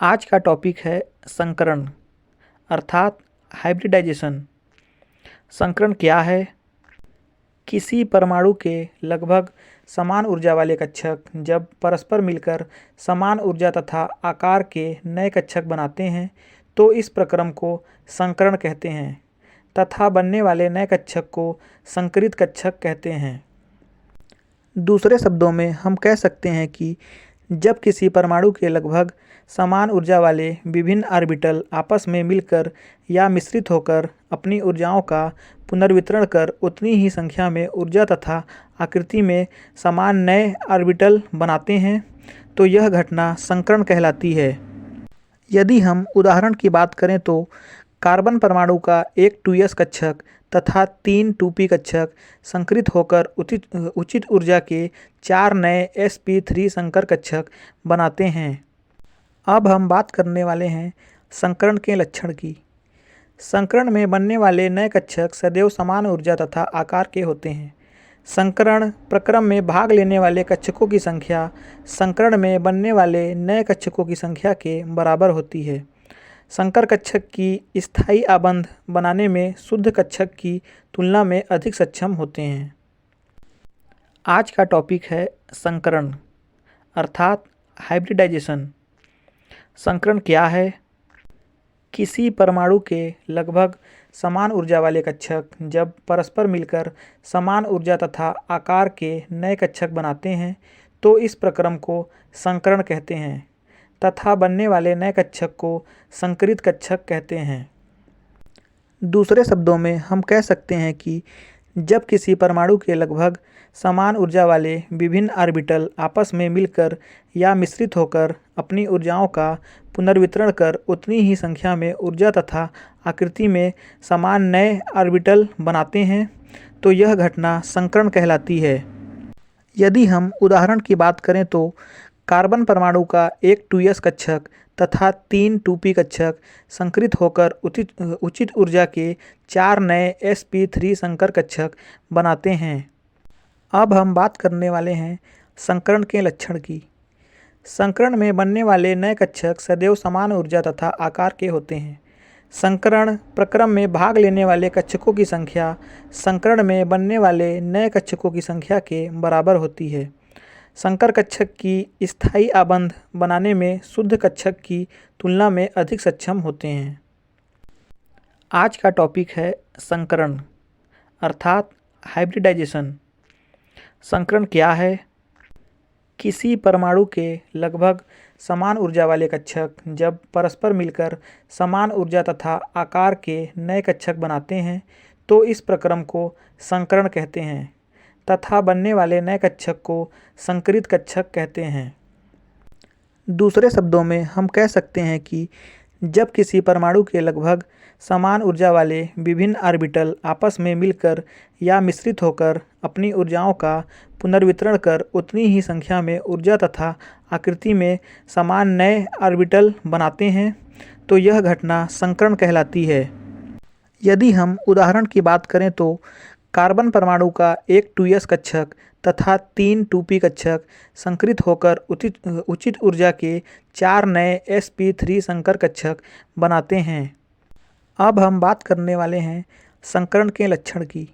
आज का टॉपिक है संकरण अर्थात हाइब्रिडाइजेशन। संकरण क्या है? किसी परमाणु के लगभग समान ऊर्जा वाले कक्षक जब परस्पर मिलकर समान ऊर्जा तथा आकार के नए कक्षक बनाते हैं तो इस प्रक्रम को संकरण कहते हैं तथा बनने वाले नए कक्षक को संकरित कक्षक कहते हैं। दूसरे शब्दों में हम कह सकते हैं कि जब किसी परमाणु के लगभग समान ऊर्जा वाले विभिन्न ऑर्बिटल आपस में मिलकर या मिश्रित होकर अपनी ऊर्जाओं का पुनर्वितरण कर उतनी ही संख्या में ऊर्जा तथा आकृति में समान नए ऑर्बिटल बनाते हैं तो यह घटना संकरण कहलाती है। यदि हम उदाहरण की बात करें तो कार्बन परमाणु का एक 2s कक्षक तथा 3 2p कक्षक संकरित होकर उचित ऊर्जा के 4 नए sp3 संकर कक्षक बनाते हैं। अब हम बात करने वाले हैं संकरण के लक्षण की। संकरण में बनने वाले नए कक्षक सदैव समान ऊर्जा तथा आकार के होते हैं। संकरण प्रक्रम में भाग लेने वाले कक्षकों की संख्या संकरण में बनने वाले नए कक्षकों की संख्या के बराबर होती है। संकर कक्षक की स्थायी आबंध बनाने में शुद्ध कक्षक की तुलना में अधिक सक्षम होते हैं। आज का टॉपिक है संकरण अर्थात हाइब्रिडाइजेशन। संकरण क्या है? किसी परमाणु के लगभग समान ऊर्जा वाले कक्षक जब परस्पर मिलकर समान ऊर्जा तथा आकार के नए कक्षक बनाते हैं तो इस प्रक्रम को संकरण कहते हैं तथा बनने वाले नए कक्षक को संकरित कक्षक कहते हैं। दूसरे शब्दों में हम कह सकते हैं कि जब किसी परमाणु के लगभग समान ऊर्जा वाले विभिन्न ऑर्बिटल आपस में मिलकर या मिश्रित होकर अपनी ऊर्जाओं का पुनर्वितरण कर उतनी ही संख्या में ऊर्जा तथा आकृति में समान नए ऑर्बिटल बनाते हैं तो यह घटना संकरण कहलाती है। यदि हम उदाहरण की बात करें तो कार्बन परमाणु का एक 2s कक्षक तथा 3 2p कक्षक संकरित होकर उचित ऊर्जा के 4 नए sp3 संकर कक्षक बनाते हैं। अब हम बात करने वाले हैं संकरण के लक्षण की। संकरण में बनने वाले नए कक्षक सदैव समान ऊर्जा तथा आकार के होते हैं। संकरण प्रक्रम में भाग लेने वाले कक्षकों की संख्या संकरण में बनने वाले नए कक्षकों की संख्या के बराबर होती है। संकर कक्षक की स्थायी आबंध बनाने में शुद्ध कक्षक की तुलना में अधिक सक्षम होते हैं। आज का टॉपिक है संकरण अर्थात हाइब्रिडाइजेशन। संकरण क्या है? किसी परमाणु के लगभग समान ऊर्जा वाले कक्षक जब परस्पर मिलकर समान ऊर्जा तथा आकार के नए कक्षक बनाते हैं तो इस प्रक्रम को संकरण कहते हैं तथा बनने वाले नए कक्षक को संकरित कक्षक कहते हैं। दूसरे शब्दों में हम कह सकते हैं कि जब किसी परमाणु के लगभग समान ऊर्जा वाले विभिन्न ऑर्बिटल आपस में मिलकर या मिश्रित होकर अपनी ऊर्जाओं का पुनर्वितरण कर उतनी ही संख्या में ऊर्जा तथा आकृति में समान नए ऑर्बिटल बनाते हैं तो यह घटना संकरण कहलाती है। यदि हम उदाहरण की बात करें तो कार्बन परमाणु का एक 2s कक्षक तथा 3 2p कक्षक संकरित होकर उचित ऊर्जा के 4 नए sp3 संकर कक्षक बनाते हैं। अब हम बात करने वाले हैं संकरण के लक्षण की।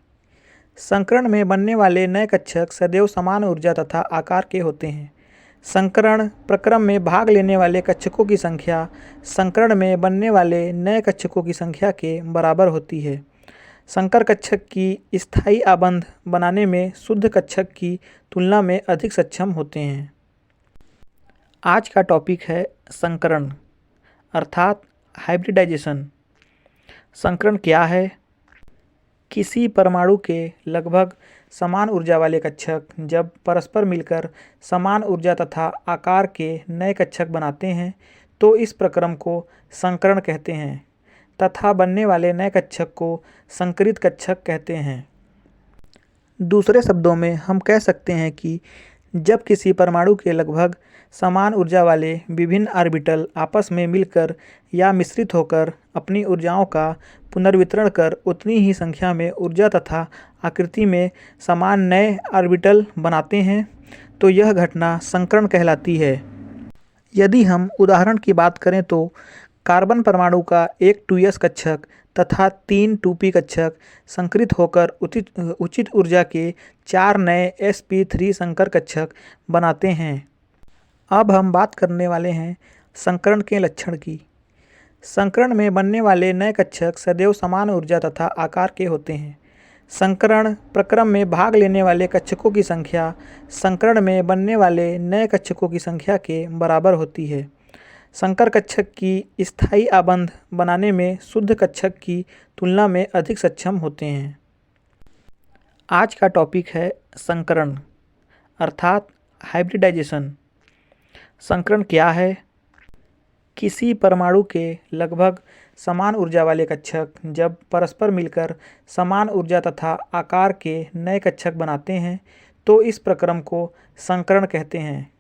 संकरण में बनने वाले नए कक्षक सदैव समान ऊर्जा तथा आकार के होते हैं। संकरण प्रक्रम में भाग लेने वाले कक्षकों की संख्या संकरण में बनने वाले नए कक्षकों की संख्या के बराबर होती है। संकर कक्षक की स्थायी आबंध बनाने में शुद्ध कक्षक की तुलना में अधिक सक्षम होते हैं। आज का टॉपिक है संकरण अर्थात हाइब्रिडाइजेशन। संकरण क्या है? किसी परमाणु के लगभग समान ऊर्जा वाले कक्षक जब परस्पर मिलकर समान ऊर्जा तथा आकार के नए कक्षक बनाते हैं तो इस प्रक्रम को संकरण कहते हैं तथा बनने वाले नए कक्षक को संकरित कक्षक कहते हैं। दूसरे शब्दों में हम कह सकते हैं कि जब किसी परमाणु के लगभग समान ऊर्जा वाले विभिन्न ऑर्बिटल आपस में मिलकर या मिश्रित होकर अपनी ऊर्जाओं का पुनर्वितरण कर उतनी ही संख्या में ऊर्जा तथा आकृति में समान नए ऑर्बिटल बनाते हैं तो यह घटना संकरण कहलाती है। यदि हम उदाहरण की बात करें तो कार्बन परमाणु का एक 2s कक्षक तथा 3 2p कक्षक संकरित होकर उचित ऊर्जा के 4 नए sp3 संकर कक्षक बनाते हैं। अब हम बात करने वाले हैं संकरण के लक्षण की। संकरण में बनने वाले नए कक्षक सदैव समान ऊर्जा तथा आकार के होते हैं। संकरण प्रक्रम में भाग लेने वाले कक्षकों की संख्या संकरण में बनने वाले नए कक्षकों की संख्या के बराबर होती है। संकर कक्षक की स्थायी आबंध बनाने में शुद्ध कक्षक की तुलना में अधिक सक्षम होते हैं। आज का टॉपिक है संकरण अर्थात हाइब्रिडाइजेशन। संकरण क्या है? किसी परमाणु के लगभग समान ऊर्जा वाले कक्षक जब परस्पर मिलकर समान ऊर्जा तथा आकार के नए कक्षक बनाते हैं तो इस प्रक्रम को संकरण कहते हैं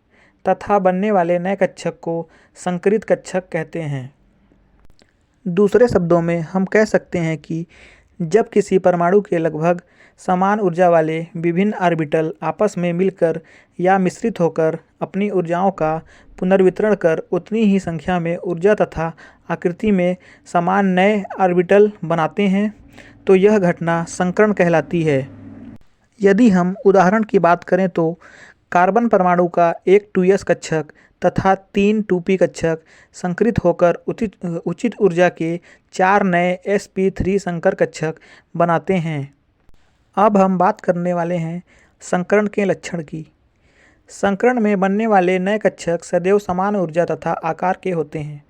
तथा बनने वाले नए कक्षक को संकरित कक्षक कहते हैं। दूसरे शब्दों में हम कह सकते हैं कि जब किसी परमाणु के लगभग समान ऊर्जा वाले विभिन्न ऑर्बिटल आपस में मिलकर या मिश्रित होकर अपनी ऊर्जाओं का पुनर्वितरण कर उतनी ही संख्या में ऊर्जा तथा आकृति में समान नए ऑर्बिटल बनाते हैं तो यह घटना संकरण कहलाती है। यदि हम उदाहरण की बात करें तो कार्बन परमाणु का एक 2s कक्षक तथा 3 2p कक्षक संकरित होकर उचित ऊर्जा के 4 नए sp3 संकर कक्षक बनाते हैं। अब हम बात करने वाले हैं संकरण के लक्षण की। संकरण में बनने वाले नए कक्षक सदैव समान ऊर्जा तथा आकार के होते हैं।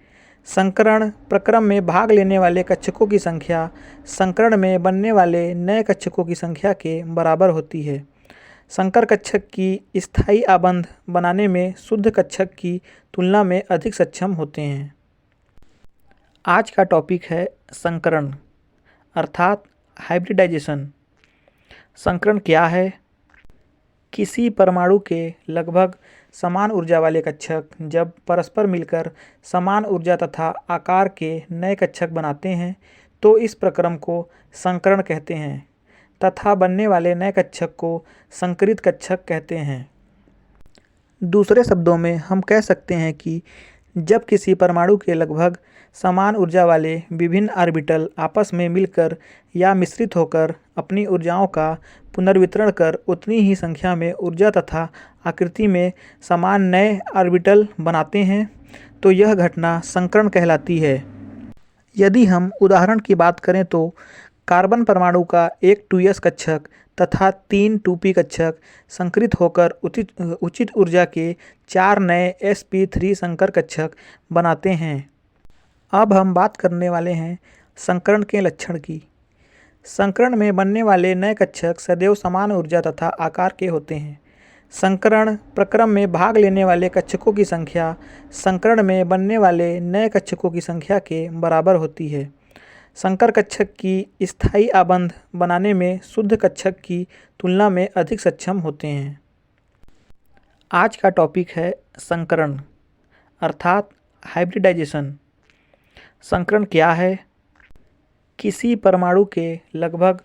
संकरण प्रक्रम में भाग लेने वाले कक्षकों की संख्या संकरण में बनने वाले नए कक्षकों की संख्या के बराबर होती है। संकर कक्षक की स्थायी आबंध बनाने में शुद्ध कक्षक की तुलना में अधिक सक्षम होते हैं। आज का टॉपिक है संकरण अर्थात हाइब्रिडाइजेशन। संकरण क्या है? किसी परमाणु के लगभग समान ऊर्जा वाले कक्षक जब परस्पर मिलकर समान ऊर्जा तथा आकार के नए कक्षक बनाते हैं तो इस प्रक्रम को संकरण कहते हैं तथा बनने वाले नए कक्षक को संकरित कक्षक कहते हैं। दूसरे शब्दों में हम कह सकते हैं कि जब किसी परमाणु के लगभग समान ऊर्जा वाले विभिन्न ऑर्बिटल आपस में मिलकर या मिश्रित होकर अपनी ऊर्जाओं का पुनर्वितरण कर उतनी ही संख्या में ऊर्जा तथा आकृति में समान नए ऑर्बिटल बनाते हैं तो यह घटना संकरण कहलाती है। यदि हम उदाहरण की बात करें तो कार्बन परमाणु का एक 2s कक्षक तथा 3 2p कक्षक संकरित होकर उचित ऊर्जा के 4 नए sp3 संकर कक्षक बनाते हैं। अब हम बात करने वाले हैं संकरण के लक्षण की। संकरण में बनने वाले नए कक्षक सदैव समान ऊर्जा तथा आकार के होते हैं। संकरण प्रक्रम में भाग लेने वाले कक्षकों की संख्या संकरण में बनने वाले नए कक्षकों की संख्या के बराबर होती है। संकर कक्षक की स्थायी आबंध बनाने में शुद्ध कक्षक की तुलना में अधिक सक्षम होते हैं। आज का टॉपिक है संकरण अर्थात हाइब्रिडाइजेशन। संकरण क्या है? किसी परमाणु के लगभग